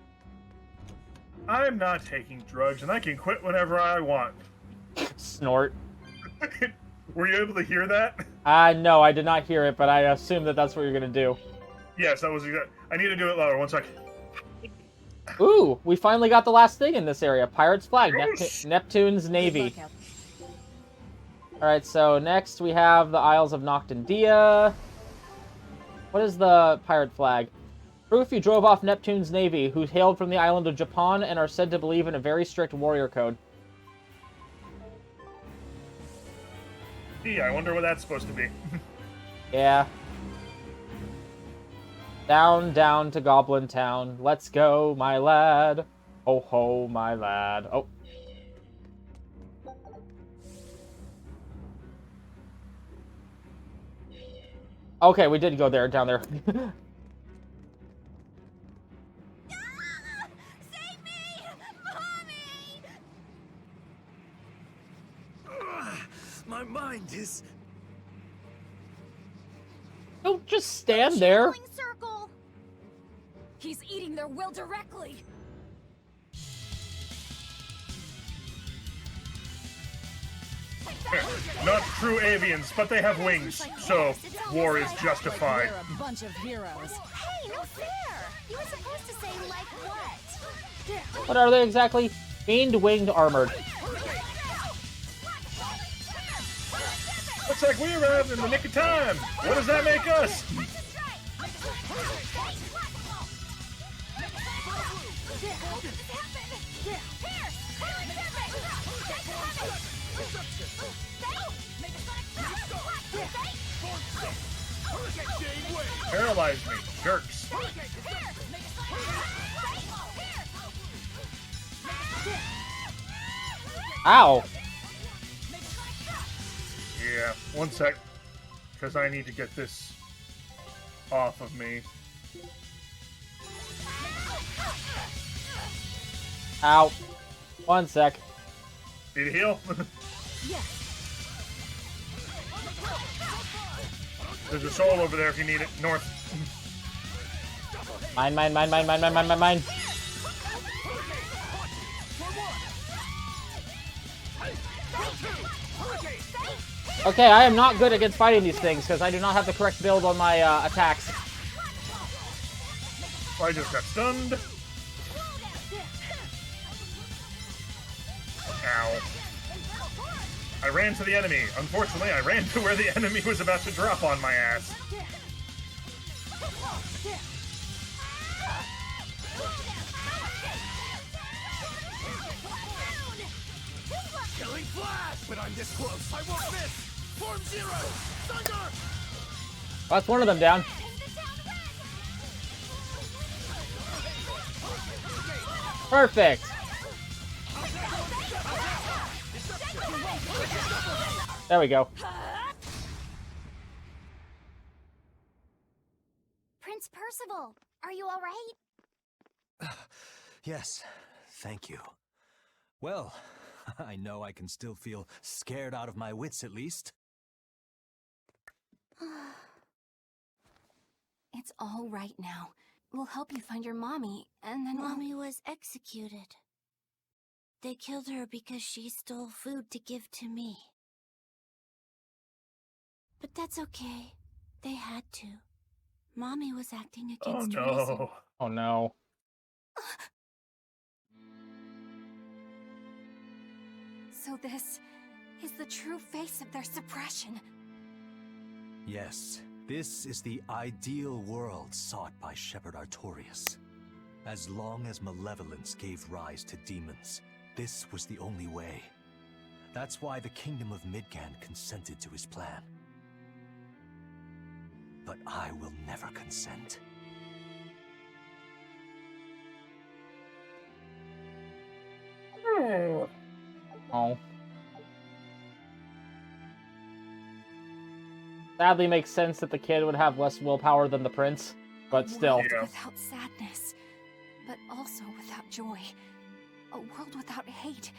I'm not taking drugs, and I can quit whenever I want. Snort. Were you able to hear that? No, I did not hear it, but I assume that that's what you're gonna do. Yes, that was exact. I need to do it louder. 1 second. Ooh, we finally got the last thing in this area. Pirate's flag, Neptune's navy. Alright, so next we have the Isles of Noctandia. What is the pirate flag? Proof you drove off Neptune's navy, who hailed from the island of Japan and are said to believe in a very strict warrior code. Gee, I wonder what that's supposed to be. Yeah. Down, down to Goblin Town. Let's go, my lad. Ho, ho, my lad. Oh. Okay, we did go there, down there. My mind is... Don't just stand there. Circle. He's eating their will directly. Not true avians, but they have wings, so war is justified. We're a bunch of heroes. Hey, no fair! You were supposed to say, like, what? What are they exactly? Fiend winged armored. Looks like we arrived in the nick of time. What does that make us? Paralyze me, jerks. Ow. Yeah, one sec. Because I need to get this off of me. Ow. One sec. Need a heal? There's a soul over there if you need it. North. Mine, mine, mine, mine, mine, mine, mine, mine, mine. Okay, I am not good against fighting these things because I do not have the correct build on my attacks. I just got stunned. Ow. I ran to the enemy. Unfortunately, I ran to where the enemy was about to drop on my ass. Killing flash! When I'm this close, I won't miss! Form zero! Thunder! That's one of them down. Perfect. There we go. Prince Percival, are you all right? Yes, thank you. Well, I know I can still feel scared out of my wits at least. It's all right now. We'll help you find your mommy, and then Mommy was executed. They killed her because she stole food to give to me. But that's okay. They had to. Mommy was acting against reason. no. Oh no. So this is the true face of their suppression. Yes, this is the ideal world sought by Shepherd Artorias. As long as malevolence gave rise to demons, this was the only way. That's why the Kingdom of Midgand consented to his plan. But I will never consent. Oh. Sadly makes sense that the kid would have less willpower than the prince, but still. Without sadness, but also without joy. A world without hate,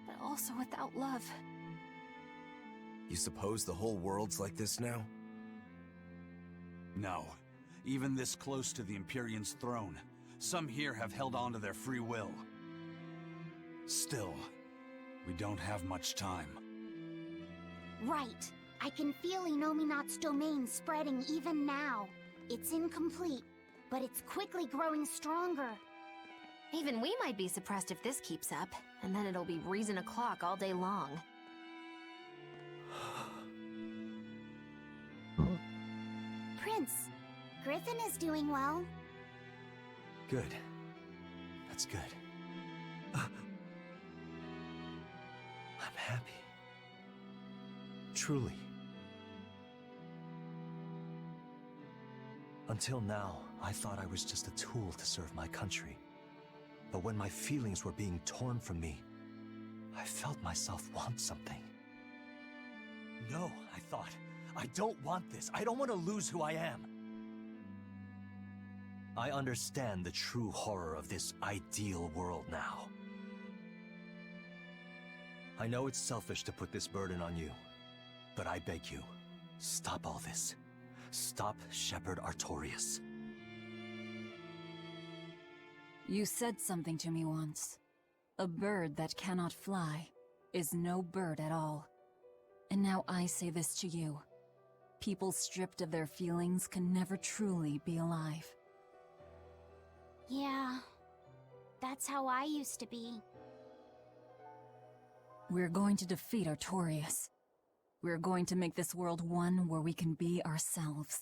but also without love. You suppose the whole world's like this now? No. Even this close to the Empyrean's throne, some here have held on to their free will. Still, we don't have much time. Right. I can feel Inominat's domain spreading even now. It's incomplete, but it's quickly growing stronger. Even we might be suppressed if this keeps up, and then it'll be reason o'clock all day long. Prince, Griffin is doing well. Good. That's good. I'm happy. Truly. Until now, I thought I was just a tool to serve my country. But when my feelings were being torn from me, I felt myself want something. No, I thought. I don't want this. I don't want to lose who I am. I understand the true horror of this ideal world now. I know it's selfish to put this burden on you, but I beg you, stop all this. Stop Shepherd Artorias. You said something to me once. A bird that cannot fly is no bird at all. And now I say this to you. People stripped of their feelings can never truly be alive. Yeah, that's how I used to be. We're going to defeat Artorias. We're going to make this world one where we can be ourselves.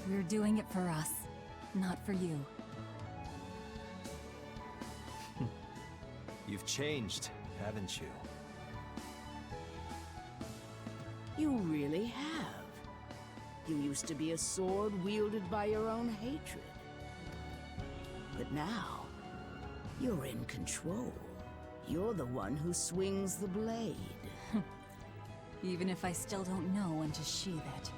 We're doing it for us, not for you. You've changed, haven't you? You really have. You used to be a sword wielded by your own hatred. But now, you're in control. You're the one who swings the blade. Even if I still don't know when to sheathe it.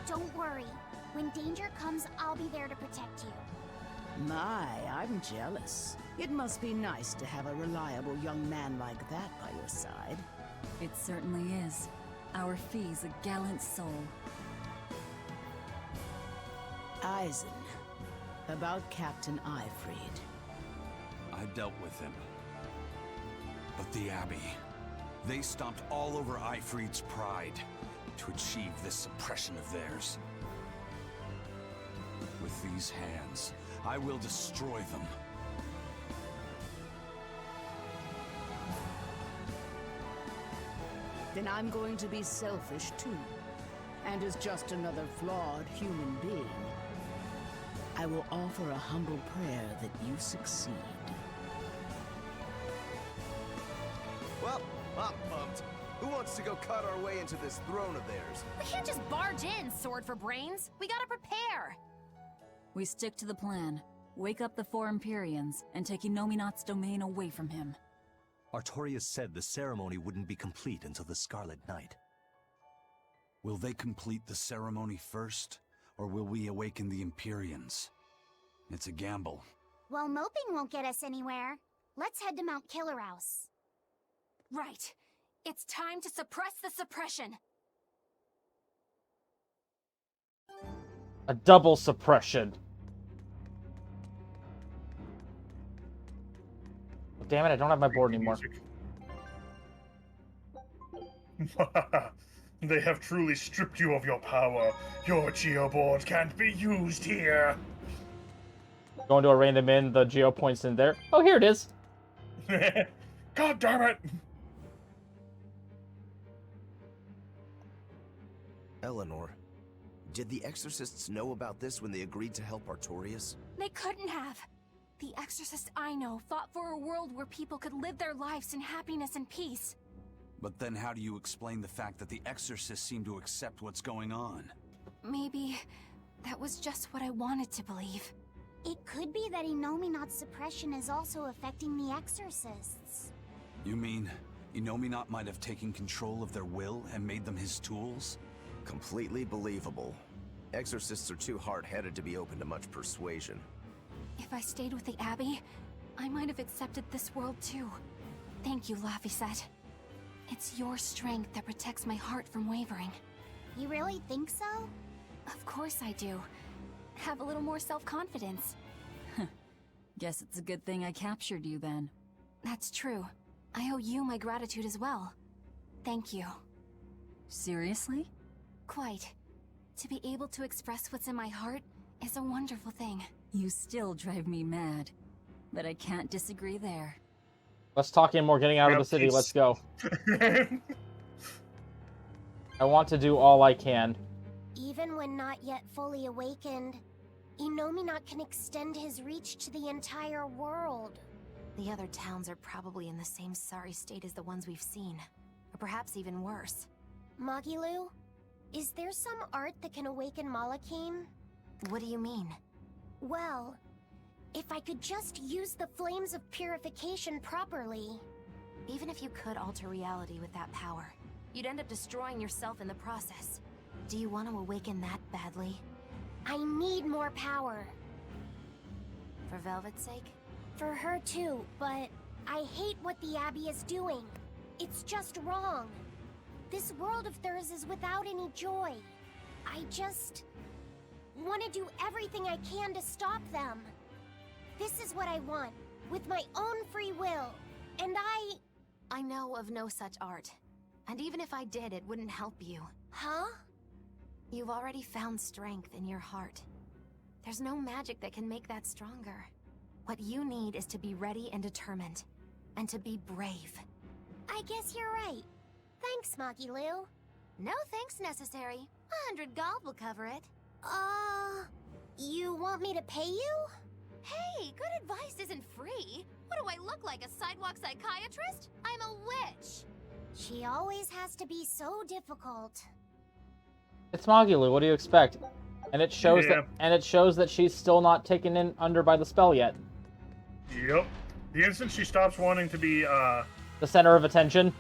Don't worry. When danger comes, I'll be there to protect you. My, I'm jealous. It must be nice to have a reliable young man like that by your side. It certainly is. Our fee's a gallant soul. Eisen, about Captain Ifrid. I dealt with him. But the Abbey, they stomped all over Ifrid's pride to achieve this suppression of theirs. With these hands, I will destroy them. Then I'm going to be selfish too. And as just another flawed human being, I will offer a humble prayer that you succeed. Well, I'm pumped. Who wants to go cut our way into this throne of theirs? We can't just barge in, sword for brains. We gotta prepare. We stick to the plan. Wake up the four Empyreans and take Inominat's domain away from him. Artorias said the ceremony wouldn't be complete until the Scarlet Night. Will they complete the ceremony first, or will we awaken the Empyreans? It's a gamble. Well, moping won't get us anywhere. Let's head to Mount Killerhouse. Right. It's time to suppress the suppression. A double suppression. Oh, damn it, I don't have my board anymore. They have truly stripped you of your power. Your geoboard can't be used here. Going to arraign them in, the geo points in there. Oh, here it is. God damn it! Eleanor, did the Exorcists know about this when they agreed to help Artorias? They couldn't have. The exorcist I know fought for a world where people could live their lives in happiness and peace. But then how do you explain the fact that the Exorcists seem to accept what's going on? Maybe that was just what I wanted to believe. It could be that Inominat's suppression is also affecting the Exorcists. You mean Inominat might have taken control of their will and made them his tools? Completely believable. Exorcists are too hard-headed to be open to much persuasion. If I stayed with the Abbey, I might have accepted this world too. Thank you, Laphicet. It's your strength that protects my heart from wavering. You really think so? Of course I do. Have a little more self-confidence. Guess it's a good thing I captured you then. That's true. I owe you my gratitude as well. Thank you. Seriously? Quite. To be able to express what's in my heart is a wonderful thing. You still drive me mad, but I can't disagree there. Let's talk in more getting out of the city. Let's go. I want to do all I can. Even when not yet fully awakened, Inominat can extend his reach to the entire world. The other towns are probably in the same sorry state as the ones we've seen. Or perhaps even worse. Magilu, is there some art that can awaken Malachim? What do you mean? Well, if I could just use the flames of purification properly. Even if you could alter reality with that power, You'd end up destroying yourself in the process. Do you want to awaken that badly? I need more power. For Velvet's sake? For her too, but I hate what the Abbey is doing. It's just wrong. This world of theirs is without any joy. I just want to do everything I can to stop them. This is what I want, with my own free will. And I know of no such art. And even if I did, it wouldn't help you. Huh? You've already found strength in your heart. There's no magic that can make that stronger. What you need is to be ready and determined. And to be brave. I guess you're right. Thanks, Maki Lou. No thanks necessary. 100 gold will cover it. You want me to pay you? Hey, good advice isn't free. What do I look like, a sidewalk psychiatrist? I'm a witch. She always has to be so difficult. It's Magulu, what do you expect? And it shows that she's still not taken in under by the spell yet. Yep. The instant she stops wanting to be the center of attention.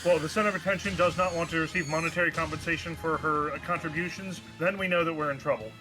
Well, the center of attention does not want to receive monetary compensation for her contributions, then we know that we're in trouble.